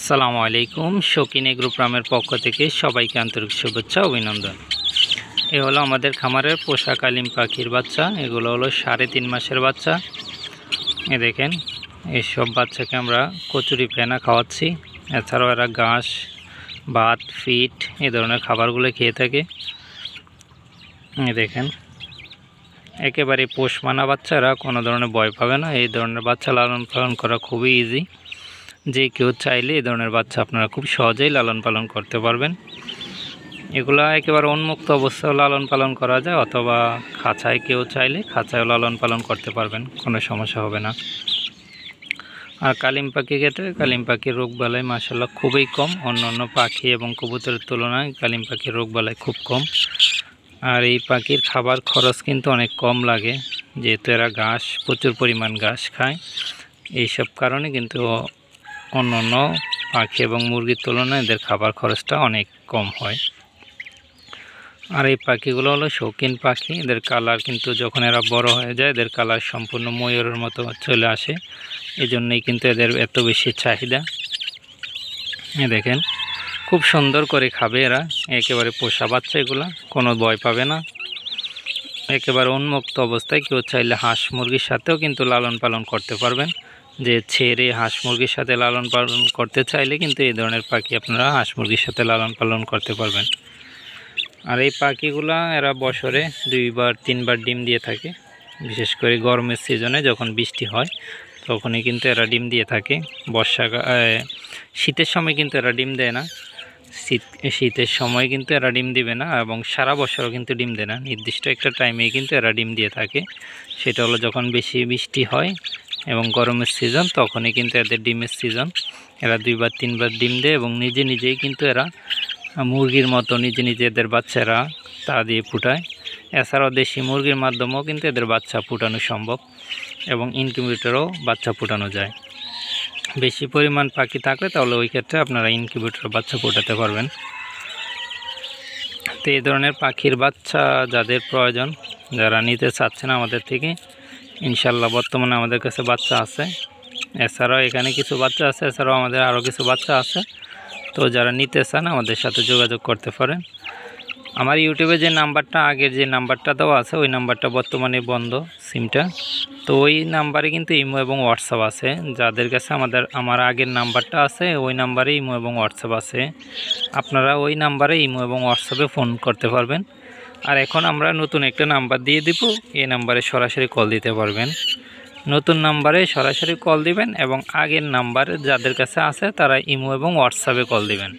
আসসালামু আলাইকুম। শৌখিন এগ্রো ফার্মের পক্ষ থেকে সবাইকে আন্তরিক শুভেচ্ছা অভিনন্দন। এ হলো আমাদের খামারের পোষা কালিম পাখির বাচ্চা। এগুলো হলো 3.5 মাসের বাচ্চা। এ দেখেন, এইসব বাচ্চাকে আমরা কচুরি ফেনা খাওয়াচ্ছি। এছাড়াও এরা ঘাস, ভাত, ফিট এই ধরনের খাবারগুলো খেয়ে থাকে। এ দেখেন, একেবারে পোষ মানা বাচ্চারা কোনো ধরনের ভয় পাবে না। এই ধরনের বাচ্চা লালন পালন করা খুবই ইজি। যে কেউ চাইলে এই ধরনের বাচ্চা আপনারা খুব সহজেই লালন পালন করতে পারবেন। এগুলা একেবারে উন্মুক্ত অবস্থায় লালন পালন করা যায়, অথবা খাঁচায় কেউ চাইলে খাঁচায় লালন পালন করতে পারবেন, কোনো সমস্যা হবে না। আর কালিম পাখি ক্ষেত্রে কালিম পাখির রোগবালাই মাশাআল্লাহ খুবই কম। অন্যান্য পাখি এবং কবুতরের তুলনায় কালিম পাখির রোগবালাই খুব কম। আর এই পাখির খাবার খরচ কিন্তু অনেক কম লাগে, যেহেতু এরা ঘাস, প্রচুর পরিমাণ ঘাস খায়। এইসব কারণে কিন্তু অন্যান্য পাখি এবং মুরগির তুলনায় এদের খাবার খরচটা অনেক কম হয়। আর এই পাখিগুলো হলো শৌখিন পাখি। এদের কালার কিন্তু যখন এরা বড় হয়ে যায়, এদের কালার সম্পূর্ণ ময়ূরের মতো চলে আসে। এই জন্যই কিন্তু এদের এত বেশি চাহিদা। দেখেন, খুব সুন্দর করে খাবে এরা। একেবারে পোষা বাচ্চা, এগুলা কোনো ভয় পাবে না। একেবারে উন্মুক্ত অবস্থায় কেউ চাইলে হাঁস মুরগির সাথেও কিন্তু লালন পালন করতে পারবেন। যে ছেড়ে হাঁস মুরগির সাথে লালন পালন করতে চাইলে কিন্তু এই ধরনের পাখি আপনারা হাঁস মুরগির সাথে লালন পালন করতে পারবেন। আর এই পাখিগুলা এরা বছরে 2-3 বার ডিম দিয়ে থাকে। বিশেষ করে গরমের সিজনে যখন বৃষ্টি হয় তখনই কিন্তু এরা ডিম দিয়ে থাকে। শীতের সময় কিন্তু এরা ডিম দেয় না। শীতের সময় কিন্তু এরা ডিম দিবে না, এবং সারা বছরও কিন্তু ডিম দেয় না। নির্দিষ্ট একটা টাইমেই কিন্তু এরা ডিম দিয়ে থাকে। সেটা হলো যখন বেশি বৃষ্টি হয় এবং গরমের সিজন, তখনই কিন্তু এদের ডিমের সিজন। এরা 2-3 বার ডিম দেয় এবং নিজেই কিন্তু এরা মুরগির মতো নিজে এদের বাচ্চারা তা দিয়ে ফুটায়। এছাড়াও দেশি মুরগির মাধ্যমেও কিন্তু এদের বাচ্চা ফুটানো সম্ভব, এবং ইনকিউবেটরও বাচ্চা ফুটানো যায়। বেশি পরিমাণ পাখি থাকলে তাহলে ওই ক্ষেত্রে আপনারা ইনকিউবেটর বাচ্চা ফোটাতে পারবেন। তো এই ধরনের পাখির বাচ্চা যাদের প্রয়োজন, যারা নিতে চাচ্ছেন আমাদের থেকে, ইনশাল্লাহ বর্তমানে আমাদের কাছে বাচ্চা আছে। এছাড়াও এখানে কিছু বাচ্চা আছে, এছাড়াও আমাদের আরও কিছু বাচ্চা আছে। তো যারা নিতে চান আমাদের সাথে যোগাযোগ করতে পারেন। আমার ইউটিউবে যে নাম্বারটা, আগের যে নাম্বারটা দেওয়া আছে, ওই নাম্বারটা বর্তমানে বন্ধ সিমটা। তো ওই নাম্বারে কিন্তু ইমো এবং হোয়াটসঅ্যাপ আছে। যাদের কাছে আমার আগের নাম্বারটা আছে, ওই নাম্বারে ইমো এবং হোয়াটসঅ্যাপ আছে। আপনারা ওই নাম্বারে ইমো এবং হোয়াটসঅ্যাপে ফোন করতে পারবেন। আর এখন আমরা নতুন একটা নাম্বার দিয়ে দিব, এই নাম্বারে সরাসরি কল দিতে পারবেন। নতুন নাম্বারে সরাসরি কল দিবেন, এবং আগের নাম্বারে যাদের কাছে আছে তারা ইমো এবং হোয়াটসঅ্যাপে কল দিবেন।